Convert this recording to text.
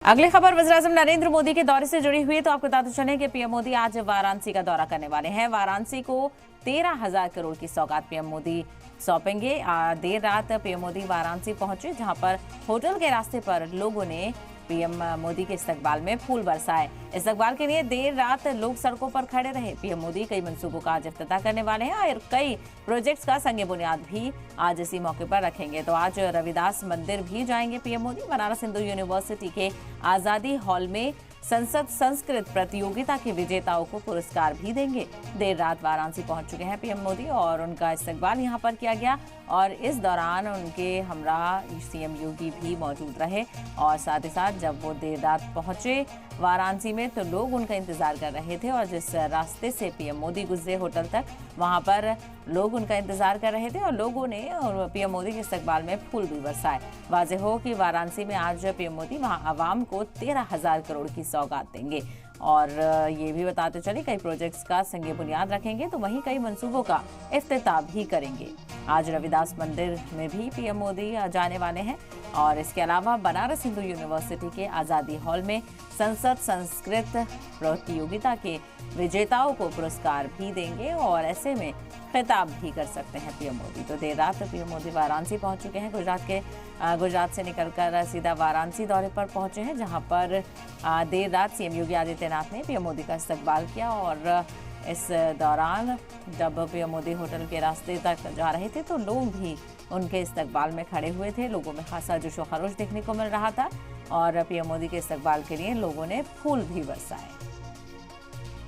अगली खबर वज़ीर-ए-आज़म नरेंद्र मोदी के दौरे से जुड़ी हुई है, तो आपको बताते चलें कि पीएम मोदी आज वाराणसी का दौरा करने वाले हैं। वाराणसी को 13,000 करोड़ की सौगात पीएम मोदी सौंपेंगे। देर रात पीएम मोदी वाराणसी पहुंचे, जहां पर होटल के रास्ते पर लोगों ने पीएम मोदी के इस्तकबाल में फूल बरसाए। इस्तकबाल के लिए देर रात लोग सड़कों पर खड़े रहे। पीएम मोदी कई मंसूबों का आज इफ्तिताह करने वाले हैं और कई प्रोजेक्ट्स का संग बुनियाद भी आज इसी मौके पर रखेंगे। तो आज रविदास मंदिर भी जाएंगे पीएम मोदी। बनारस हिंदू यूनिवर्सिटी के आजादी हॉल में संसद संस्कृत प्रतियोगिता के विजेताओं को पुरस्कार भी देंगे। देर रात वाराणसी पहुंच चुके हैं पीएम मोदी और उनका इस्तकबाल यहां पर किया गया और इस दौरान उनके हमराह सीएम योगी भी मौजूद रहे। और साथ ही साथ जब वो देर रात पहुंचे वाराणसी में तो लोग उनका इंतजार कर रहे थे और जिस रास्ते से पीएम मोदी गुजरे होटल तक, वहां पर लोग उनका इंतजार कर रहे थे और लोगों ने पीएम मोदी के इस्तकबाल में फूल भी बरसाए। वाज़ेह हो कि वाराणसी में आज पीएम मोदी वहां आवाम को 13,000 करोड़ की सौगात देंगे और ये भी बताते चले कई प्रोजेक्ट्स का संग बुनियाद रखेंगे, तो वहीं कई मंसूबों का इफ्तिताह भी करेंगे। आज रविदास मंदिर में भी पीएम मोदी जाने वाले हैं और इसके अलावा बनारस हिंदू यूनिवर्सिटी के आज़ादी हॉल में संसद संस्कृत प्रतियोगिता के विजेताओं को पुरस्कार भी देंगे और ऐसे में खिताब भी कर सकते हैं पीएम मोदी। तो देर रात पीएम मोदी वाराणसी पहुंच चुके हैं। गुजरात से निकलकर सीधा वाराणसी दौरे पर पहुंचे हैं, जहां पर देर रात सीएम योगी आदित्यनाथ ने पीएम मोदी का इस्तकबाल किया और इस दौरान जब पीएम मोदी होटल के रास्ते तक जा रहे थे तो लोग भी उनके इस्तकबाल में खड़े हुए थे। लोगों में खासा जोश व खरोश देखने को मिल रहा था और पीएम मोदी के इस्तकबाल के लिए लोगों ने फूल भी बरसाए।